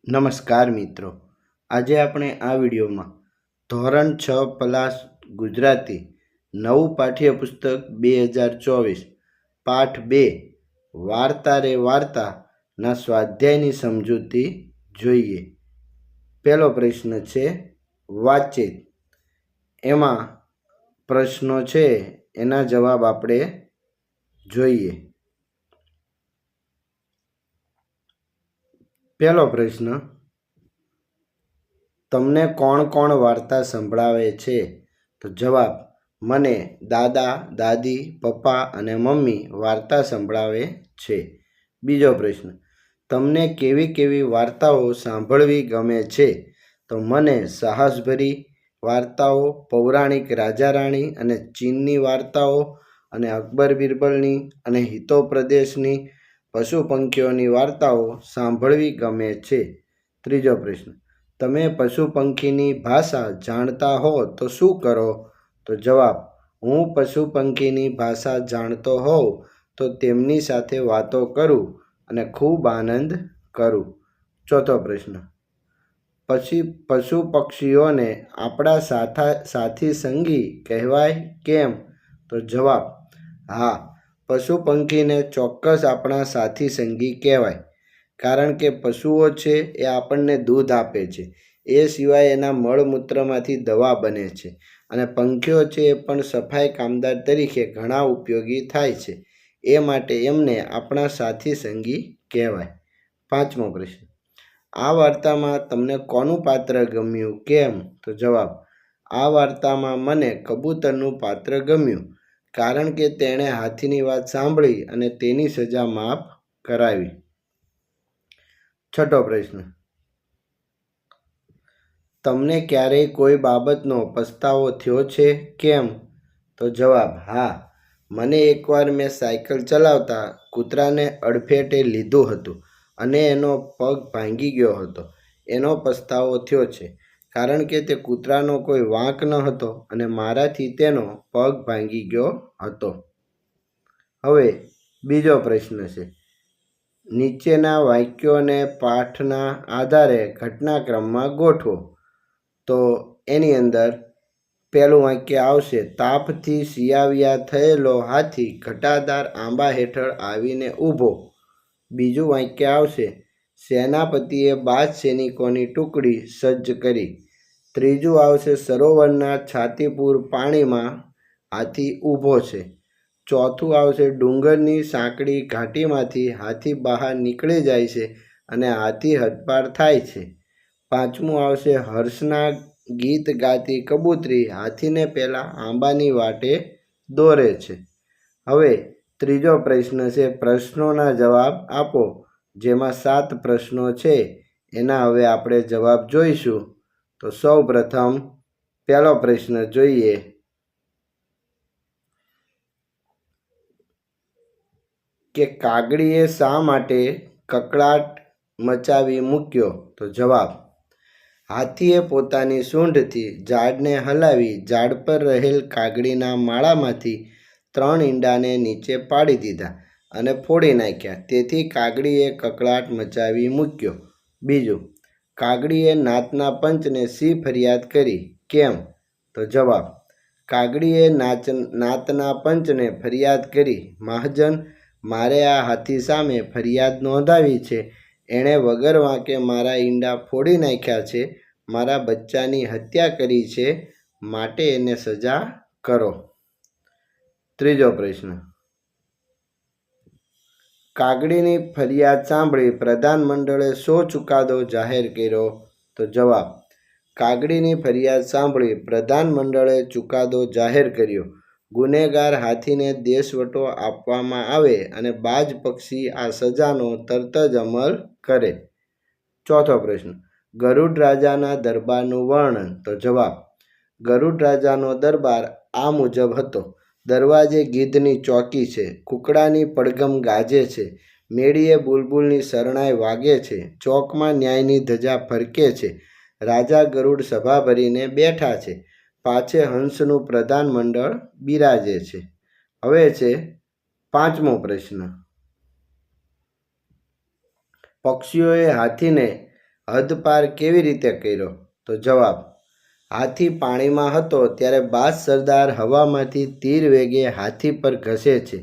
નમસ્કાર મિત્રો, આજે આપણે આ વિડીયોમાં ધોરણ 6 પ્લસ ગુજરાતી નવું પાઠ્યપુસ્તક 2024 પાઠ 2 વાર્તા રે વાર્તાના સ્વાધ્યાયની સમજૂતી જોઈએ. પહેલો પ્રશ્ન છે વાતચીત. એમાં પ્રશ્નો છે એના જવાબ આપણે જોઈએ. પહેલો પ્રશ્ન, તમને કોણ કોણ વાર્તા સંભળાવે છે? તો જવાબ, મને દાદા, દાદી, પપ્પા અને મમ્મી વાર્તા સંભળાવે છે. બીજો પ્રશ્ન, તમને કેવી કેવી વાર્તાઓ સાંભળવી ગમે છે? તો મને સાહસભરી વાર્તાઓ, પૌરાણિક રાજા રાણી અને ચીનની વાર્તાઓ અને અકબર બિરબલની અને હિતોપદેશની પશુ પંખીઓની વાર્તાઓ સાંભળવી ગમે છે. ત્રીજો પ્રશ્ન, તમે પશુ પંખીની ભાષા જાણતા હો તો શું કરો? તો જવાબ, હું પશુ પંખીની ભાષા જાણતો હોઉં તો તેમની સાથે વાતો કરું અને ખૂબ આનંદ કરું. ચોથો પ્રશ્ન, પછી પશુ પક્ષીઓને આપણા સાથી સંગી કહેવાય કેમ? તો જવાબ, હા, પશુ પંખીને ચોક્કસ આપણા સાથી સંગી કહેવાય, કારણ કે પશુઓ છે એ આપણને દૂધ આપે છે. એ સિવાય એના મળમૂત્રમાંથી દવા બને છે અને પંખીઓ છે એ પણ સફાઈ કામદાર તરીકે ઘણા ઉપયોગી થાય છે. એ માટે એમને આપણા સાથી સંગી કહેવાય. પાંચમો પ્રશ્ન, આ વાર્તામાં તમને કોનું પાત્ર ગમ્યું કેમ? તો જવાબ, આ વાર્તામાં મને કબૂતરનું પાત્ર ગમ્યું, કારણ કે તેણે હાથીની વાત સાંભળી અને તેની સજા માફ કરાવી. છઠ્ઠો પ્રશ્ન, તમને ક્યારેય કોઈ બાબતનો પસ્તાવો થયો છે કેમ? તો જવાબ, હા, મને એકવાર મેં સાયકલ ચલાવતા કૂતરાને અડફેટે લીધું હતું અને એનો પગ ભાંગી ગયો હતો. એનો પસ્તાવો થયો છે, કારણ કે તે કૂતરાનો કોઈ વાંક ન હતો અને મારાથી તેનો પગ ભાંગી ગયો હતો. હવે બીજો પ્રશ્ન છે, નીચેના વાક્યોને પાઠના આધારે ઘટનાક્રમમાં ગોઠવો. તો એની અંદર પહેલું વાક્ય આવશે, તાપથી સિયાવિયા થયેલો હાથી ઘટાદાર આંબા હેઠળ આવીને ઊભો. બીજું વાક્ય આવશે, સેનાપતિએ 12 સૈનિકોની ટુકડી સજ્જ કરી. ત્રીજું આવશે, સરોવરના છાતીપુર પાણીમાં હાથી ઊભો છે. ચોથું આવશે, ડુંગરની સાંકડી ઘાટીમાંથી હાથી બહાર નીકળી જાય છે અને હાથી હદપાર થાય છે. પાંચમું આવશે, હર્ષના ગીત ગાતી કબૂતરી હાથીને પહેલા આંબાની વાટે દોરે છે. હવે ત્રીજો પ્રશ્ન છે, પ્રશ્નોના જવાબ આપો. જેમાં 7 પ્રશ્નો છે એના હવે આપણે જવાબ જોઈશું. તો સૌ પ્રથમ પહેલો પ્રશ્ન જોઈએ કે કાગડીએ શા માટે કકળાટ મચાવી મૂક્યો? તો જવાબ, હાથીએ પોતાની સૂંઢથી ઝાડને હલાવી ઝાડ પર રહેલ કાગડીના માળામાંથી 3 ઈંડાને નીચે પાડી દીધા અને ફોડી નાખ્યા. તેથી કાગડીએ કકળાટ મચાવી મૂક્યો. બીજું, કાગડીએ નાતના પંચને શી ફરિયાદ કરી કેમ? તો જવાબ, કાગડીએ નાતના પંચને ફરિયાદ કરી, મહાજન, મારે આ હાથી સામે ફરિયાદ નોંધાવી છે. એણે વગર વાંકે મારા ઈંડા ફોડી નાખ્યા છે, મારા બચ્ચાની હત્યા કરી છે, માટે એને સજા કરો. ત્રીજો પ્રશ્ન, કાગડીની ફરિયાદ સાંભળી પ્રધાનમંડળે શો ચુકાદો જાહેર કર્યો? તો જવાબ, કાગડીની ફરિયાદ સાંભળી પ્રધાનમંડળે ચુકાદો જાહેર કર્યો, ગુનેગાર હાથીને દેશવટો આપવામાં આવે અને બાજ પક્ષી આ સજાનો તરત જ અમલ કરે. ચોથો પ્રશ્ન, ગરુડ રાજાના દરબારનું વર્ણન. તો જવાબ, ગરુડ રાજાનો દરબાર આ મુજબ હતો. દરવાજે ગીધની ચોકી છે, કુકડાની પડઘમ ગાજે છે, મેળીએ બુલબુલની શરણાઈ વાગે છે, ચોકમાં ન્યાયની ધજા ફરકે છે, રાજા ગરુડ સભા ભરીને બેઠા છે, પાછે હંસનું પ્રધાનમંડળ બિરાજે છે. હવે છે પાંચમો પ્રશ્ન, પક્ષીઓએ હાથીને હદપાર કેવી રીતે કર્યો? તો જવાબ, હાથી પાણીમાં હતો ત્યારે બાજ સરદાર હવામાંથી તીર વેગે હાથી પર ઘસે છે.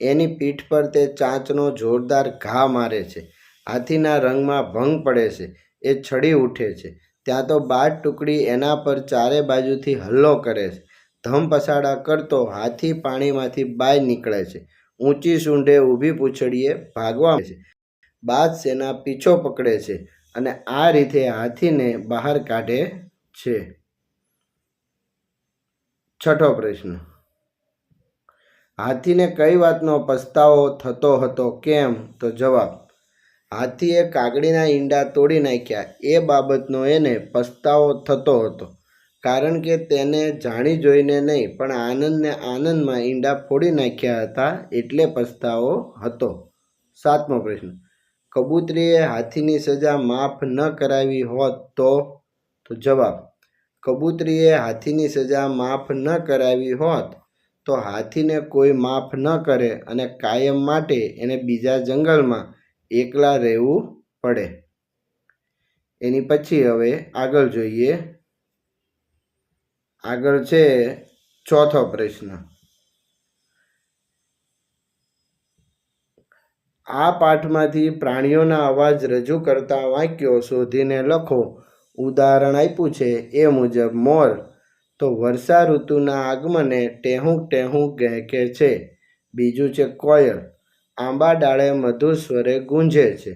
એની પીઠ પર તે ચાંચનો જોરદાર ઘા મારે છે. હાથીના રંગમાં ભંગ પડે છે. એ છડી ઉઠે છે. ત્યાં તો બાજ ટુકડી એના પર ચારે બાજુથી હલ્લો કરે છે. ધમપછાડા કરતો હાથી પાણીમાંથી બહાર નીકળે છે. ઊંચી સૂંઢે ઊભી પૂંછડીએ ભાગવા છે. બાજ સેના પીછો પકડે છે અને આ રીતે હાથીને બહાર કાઢે છે. છઠ્ઠો પ્રશ્ન, હાથીને કઈ વાતનો પસ્તાવો થતો હતો? કેમ? તો જવાબ, હાથીએ કાગડીના ઈંડા તોડી નાખ્યા એ બાબતનો એને પસ્તાવો થતો હતો. કારણ કે તેને જાણી જોઈને નહીં પણ આનંદને આનંદમાં ઈંડા ફોડી નાખ્યા હતા એટલે પસ્તાવો હતો. સાતમો પ્રશ્ન, કબૂતરીએ હાથીની સજા માફ ન કરાવી હોત તો? તો જવાબ, કબૂતરીએ હાથીની સજા માફ ન કરાવી હોત તો હાથીને કોઈ માફ ન કરે અને કાયમ માટે એને બીજા જંગલમાં એકલા રહેવું પડે. એની પછી હવે આગળ જોઈએ. આગળ છે ચોથો પ્રશ્ન. આ પાઠમાંથી પ્રાણીઓના અવાજ રજૂ કરતા વાક્યો શોધીને લખો. ઉદાહરણ આપ્યું છે એ મુજબ મોર તો વર્ષા ઋતુના આગમને ટેહું ટેહું કહેકે છે. બીજું છે કોયલ, આંબા ડાળે મધુર સ્વરે ગૂંજે છે.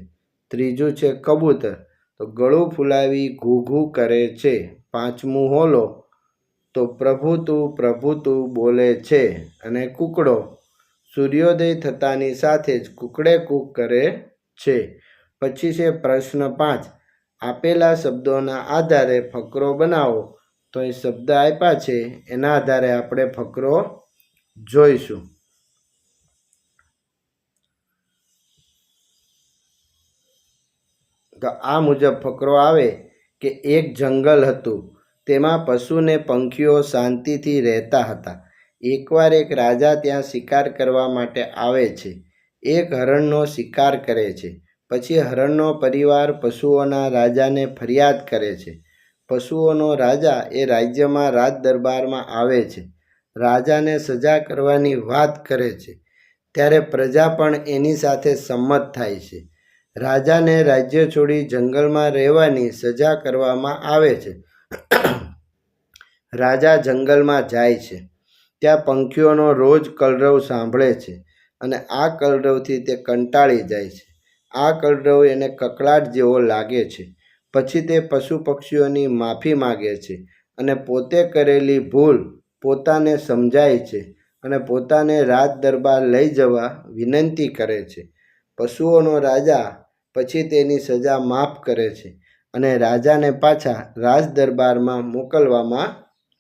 ત્રીજું છે કબૂતર તો ગળું ફૂલાવી ઘૂ ઘૂ કરે છે. પાંચમું હોલો તો પ્રભુ તું બોલે છે. અને કૂકડો સૂર્યોદય થતાની સાથે જ કૂકડે કૂક કરે છે. પછી છે પ્રશ્ન 5, આપેલા શબ્દોના આધારે ફકરો બનાવો. તો એ શબ્દ આપ્યા છે એના આધારે આપણે ફકરો જોઈશું. તો આ મુજબ ફકરો આવે કે એક જંગલ હતું, તેમાં પશુ ને પંખીઓ શાંતિથી રહેતા હતા. એકવાર એક રાજા ત્યાં શિકાર કરવા માટે આવે છે. એક હરણનો શિકાર કરે છે. પછી હરણનો પરિવાર પશુઓના રાજાને ફરિયાદ કરે છે. પશુઓનો રાજા એ રાજ્યમાં રાજ દરબારમાં આવે છે. રાજાને સજા કરવાની વાત કરે છે. ત્યારે પ્રજા પણ એની સાથે સંમત થાય છે. રાજાને રાજ્ય છોડી જંગલમાં રહેવાની સજા કરવામાં આવે છે. રાજા જંગલમાં જાય છે. ત્યાં પંખીઓનો રોજ કલરવ સાંભળે છે અને આ કલરવથી તે કંટાળી જાય છે. આ કલરવ એને કકળાટ જેવો લાગે છે. પછી તે પશુ પક્ષીઓની માફી માગે છે અને પોતે કરેલી ભૂલ પોતાને સમજાય છે અને પોતાને રાજ દરબાર લઈ જવા વિનંતી કરે છે. પશુઓનો રાજા પછી તેની સજા માફ કરે છે અને રાજાને પાછા રાજ દરબારમાં મોકલવામાં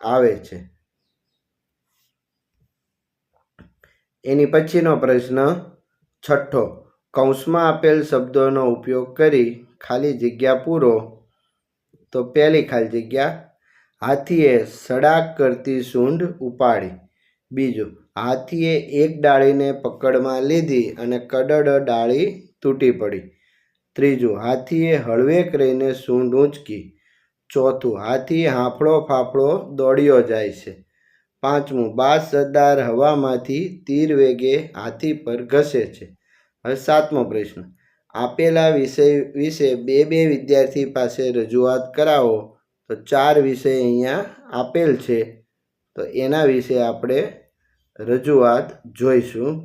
આવે છે. એની પછીનો પ્રશ્ન છઠ્ઠો, કૌંસમાં આપેલ શબ્દોનો ઉપયોગ કરી ખાલી જગ્યા પૂરો. તો પહેલી ખાલી જગ્યા, હાથીએ સડાક કરતી સૂંઢ ઉપાડી. બીજું, હાથીએ એક ડાળીને પકડમાં લીધી અને કડડ ડાળી તૂટી પડી. ત્રીજું, હાથીએ હળવેક રહીને સૂંઢ ઊંચકી. ચોથું, હાથી હાંફળો ફાફળો દોડ્યો જાય છે. પાંચમું, બાજ સરદાર હવામાંથી તીર વેગે હાથી પર ઘસે છે. હવે સાતમો પ્રશ્ન, આપેલા વિષય વિશે બે વિદ્યાર્થી પાસે રજૂઆત કરાવો. તો 4 વિષય અહીંયા આપેલ છે તો એના વિશે આપણે રજૂઆત જોઈશું.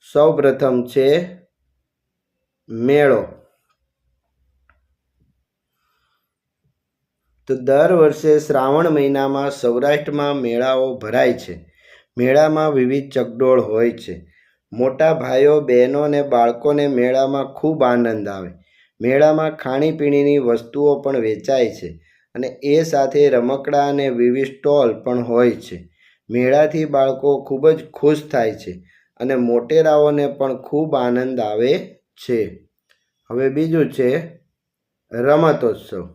સૌ પ્રથમ છે મેળો. તો દર વર્ષે શ્રાવણ મહિનામાં સૌરાષ્ટ્રમાં મેળાઓ ભરાય છે. મેળામાં વિવિધ ચકડોળ હોય છે. મોટા ભાઈઓ બહેનો અને બાળકોને મેળામાં ખૂબ આનંદ આવે. મેળામાં ખાણીપીણીની વસ્તુઓ પણ વેચાય છે અને એ સાથે રમકડા અને વિવિધ સ્ટોલ પણ હોય છે. મેળાથી બાળકો ખૂબ જ ખુશ થાય છે અને મોટેરાઓને પણ ખૂબ આનંદ આવે છે. હવે બીજું છે રમતોત્સવ.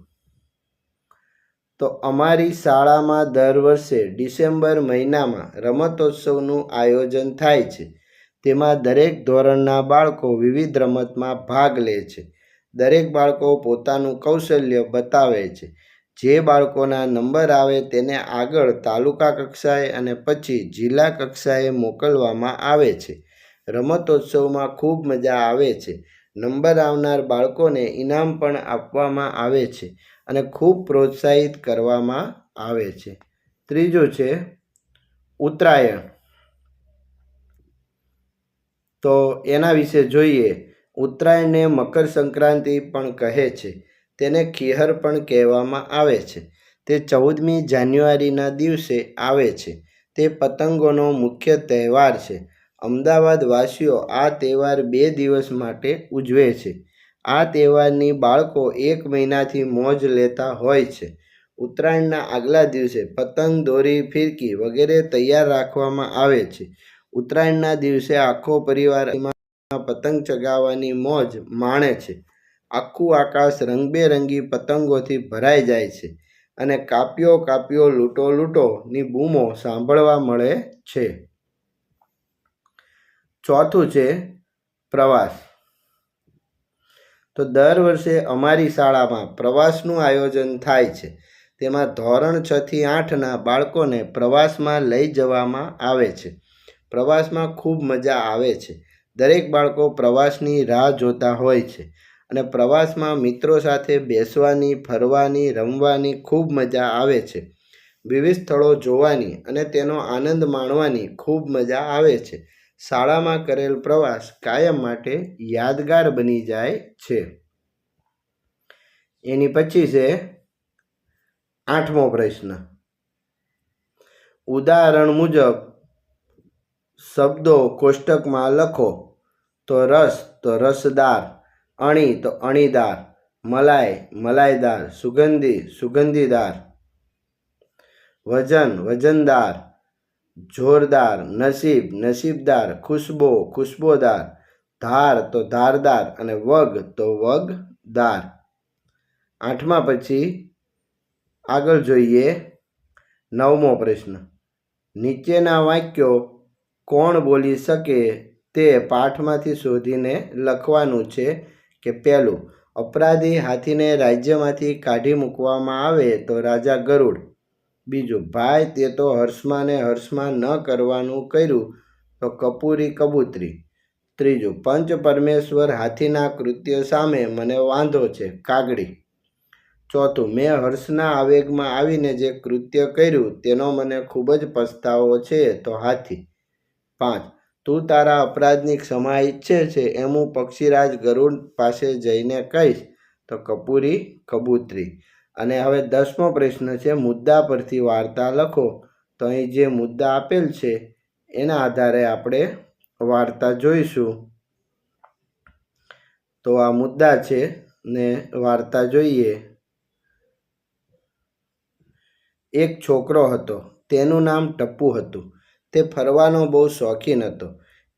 તો અમારી શાળામાં દર વર્ષે ડિસેમ્બર મહિનામાં રમતોત્સવનું આયોજન થાય છે. તેમાં દરેક ધોરણના બાળકો વિવિધ રમતમાં ભાગ લે છે. દરેક બાળકો પોતાનું કૌશલ્ય બતાવે છે. જે બાળકોના નંબર આવે તેને આગળ તાલુકા કક્ષાએ અને પછી જિલ્લા કક્ષાએ મોકલવામાં આવે છે. રમતોત્સવમાં ખૂબ મજા આવે છે. નંબર આવનાર બાળકોને ઇનામ પણ આપવામાં આવે છે અને ખૂબ પ્રોત્સાહિત કરવામાં આવે છે. ત્રીજું છે ઉત્તરાયણ. તો એના વિશે જોઈએ. ઉત્તરાયણને મકર સંક્રાંતિ પણ કહે છે. તેને ખીહર પણ કહેવામાં આવે છે. તે 14મી જાન્યુઆરીના દિવસે આવે છે. તે પતંગોનો મુખ્ય તહેવાર છે. અમદાવાદવાસીઓ આ તહેવાર 2 દિવસ માટે ઉજવે છે. આ તહેવારની બાળકો 1 મહિનાથી મોજ લેતા હોય છે. ઉત્તરાયણના આગલા દિવસે પતંગ, દોરી, ફિરકી વગેરે તૈયાર રાખવામાં આવે છે. ઉત્તરાયણના દિવસે આખો પરિવાર પતંગ ચગાવવાની મોજ માણે છે. આખું આકાશ રંગબેરંગી પતંગોથી ભરાઈ જાય છે અને કાપ્યો કાપ્યો લૂંટો લૂંટો ની બૂમો સાંભળવા મળે છે. ચોથું છે પ્રવાસ. તો દર વર્ષે અમારી શાળામાં પ્રવાસનું આયોજન થાય છે. તેમાં ધોરણ 6 થી 8ના બાળકોને પ્રવાસમાં લઈ જવામાં આવે છે. પ્રવાસમાં ખૂબ મજા આવે છે. દરેક બાળકો પ્રવાસની રાહ જોતા હોય છે અને પ્રવાસમાં મિત્રો સાથે બેસવાની, ફરવાની, રમવાની ખૂબ મજા આવે છે. વિવિધ સ્થળો જોવાની અને તેનો આનંદ માણવાની ખૂબ મજા આવે છે. શાળામાં કરેલ પ્રવાસ કાયમ માટે યાદગાર બની જાય છે. એની પછી છે 8મો પ્રશ્ન. ઉદાહરણ મુજબ શબ્દો કોષ્ટકમાં લખો. તો રસ તો રસદાર, અણી તો અણીદાર, મલાઈ મલાઈદાર, સુગંધી સુગંધીદાર, વજન વજનદાર, જોરદાર, નસીબ નસીબદાર, ખુશ્બો ખુશ્બોદાર, ધાર તો ધારદાર અને વગ તો વગદાર. 8મા પછી આગળ જોઈએ 9મો પ્રશ્ન. નીચેના વાક્યો કોણ બોલી શકે તે પાઠમાંથી શોધીને લખવાનું છે. કે પહેલું, અપરાધી હાથીને રાજ્યમાંથી કાઢી મૂકવામાં આવે તો રાજા ગરુડ. બીજું, ભાઈ તે તો હર્ષમાને હર્ષમાં ન કરવાનું કર્યું તો કપૂરી કબૂતરી. ત્રીજું, પંચ પરમેશ્વર હાથીના કૃત્ય સામે મને વાંધો છે કાગડી. ચોથું, મેં હર્ષના આવેગમાં આવીને જે કૃત્ય કર્યું તેનો મને ખૂબ જ પસ્તાવો છે તો હાથી. 5, તું તારા અપરાધની ક્ષમા ઈચ્છે છે એમ હું પક્ષીરાજ ગરુડ પાસે જઈને કહીશ તો કપૂરી કબૂતરી. અને હવે 10મો પ્રશ્ન છે મુદ્દા પરથી વાર્તા લખો. તો અહીં જે મુદ્દા આપેલ છે એના આધારે આપણે વાર્તા જોઈશું. તો આ મુદ્દા છે ને વાર્તા જોઈએ. એક છોકરો હતો. તેનું નામ ટપ્પુ હતું. તે ફરવાનો બહુ શોખીન હતો.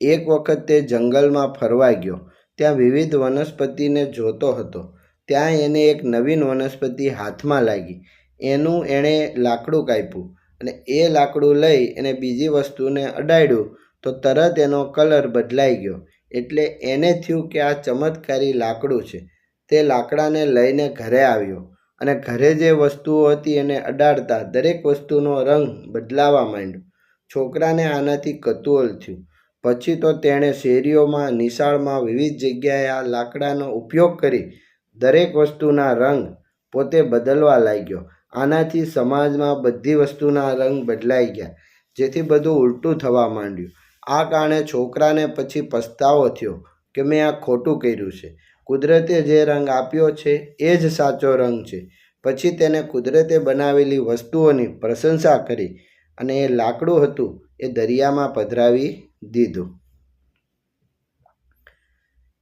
એક વખત તે જંગલમાં ફરવા ગયો. ત્યાં વિવિધ વનસ્પતિને જોતો હતો. ત્યાં એને એક નવીન વનસ્પતિ હાથમાં લાગી. એણે લાકડું કાપ્યું અને એ લાકડું લઈ એને બીજી વસ્તુને અડાડ્યું તો તરત એનો કલર બદલાઈ ગયો. એટલે એને થયું કે આ ચમત્કારી લાકડું છે. તે લાકડાને લઈને ઘરે આવ્યો અને ઘરે જે વસ્તુઓ હતી એને અડાડતા દરેક વસ્તુનો રંગ બદલાવા માંડ્યો. છોકરાને આનાથી કુતૂહલ થયું. પછી તો તેણે શેરીઓમાં, નિશાળમાં વિવિધ જગ્યાએ આ લાકડાનો ઉપયોગ કરી દરેક વસ્તુના રંગ પોતે બદલવા લાગ્યો. આનાથી સમાજમાં બધી વસ્તુના રંગ બદલાઈ ગયા, જેથી બધું ઉલટું થવા માંડ્યું. આ કારણે છોકરાને પછી પસ્તાવો થયો કે મેં આ ખોટું કર્યું છે. કુદરતે જે રંગ આપ્યો છે એ જ સાચો રંગ છે. પછી તેને કુદરતે બનાવેલી વસ્તુઓની પ્રશંસા કરી અને એ લાકડું હતું એ દરિયામાં પધરાવી દીધું.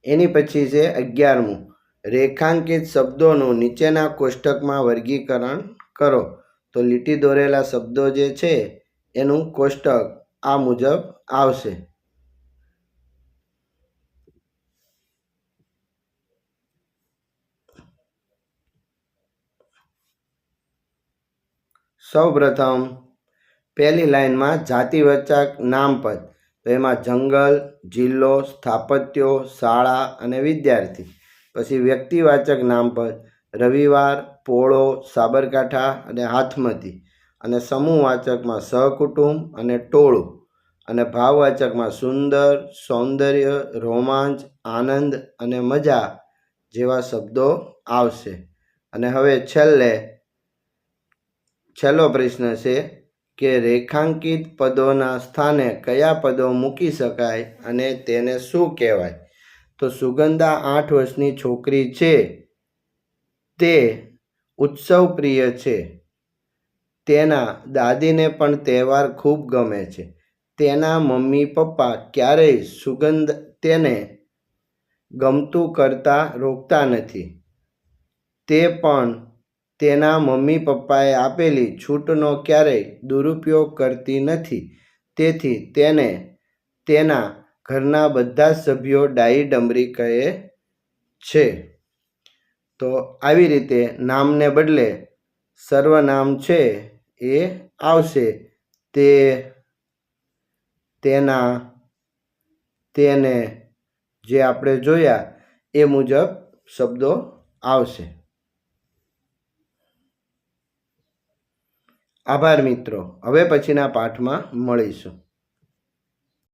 એની પછી છે 11મું, રેખાંકિત શબ્દોનું નીચેના કોષ્ટકમાં વર્ગીકરણ કરો. તો લીટી દોરેલા શબ્દો જે છે એનું કોષ્ટક આ મુજબ આવશે. સૌપ્રથમ પહેલી લાઈનમાં જાતિવાચક નામપદ. તો એમાં જંગલ, જિલ્લો, સ્થાપત્યો, શાળા અને વિદ્યાર્થી. પછી વ્યક્તિવાચક નામ પર રવિવાર, પોળો, સાબરકાંઠા અને હાથમતી. અને સમૂહવાચકમાં સહકુટુંબ અને ટોળું. અને ભાવવાચકમાં સુંદર, સૌંદર્ય, રોમાંચ, આનંદ અને મજા જેવા શબ્દો આવશે. અને હવે છેલ્લો પ્રશ્ન છે કે રેખાંકિત પદોના સ્થાને કયા પદો મૂકી શકાય અને તેને શું કહેવાય? તો સુગંધા 8 વર્ષની છોકરી છે. તે ઉત્સવપ્રિય છે. તેના દાદીને પણ તહેવાર ખૂબ ગમે છે. તેના મમ્મી પપ્પા ક્યારેય તેને ગમતું કરતા રોકતા નથી. તે પણ તેના મમ્મી પપ્પાએ આપેલી છૂટનો ક્યારેય દુરુપયોગ કરતી નથી. તેથી તેને તેના ઘરના બધા જ સભ્યો ડાહી ડમરી કહે છે. તો આવી રીતે નામને બદલે સર્વનામ છે એ આવશે. તે, તેના, તેને જે આપણે જોયા એ મુજબ શબ્દો આવશે. આભાર મિત્રો. હવે પછીના પાઠમાં મળીશું.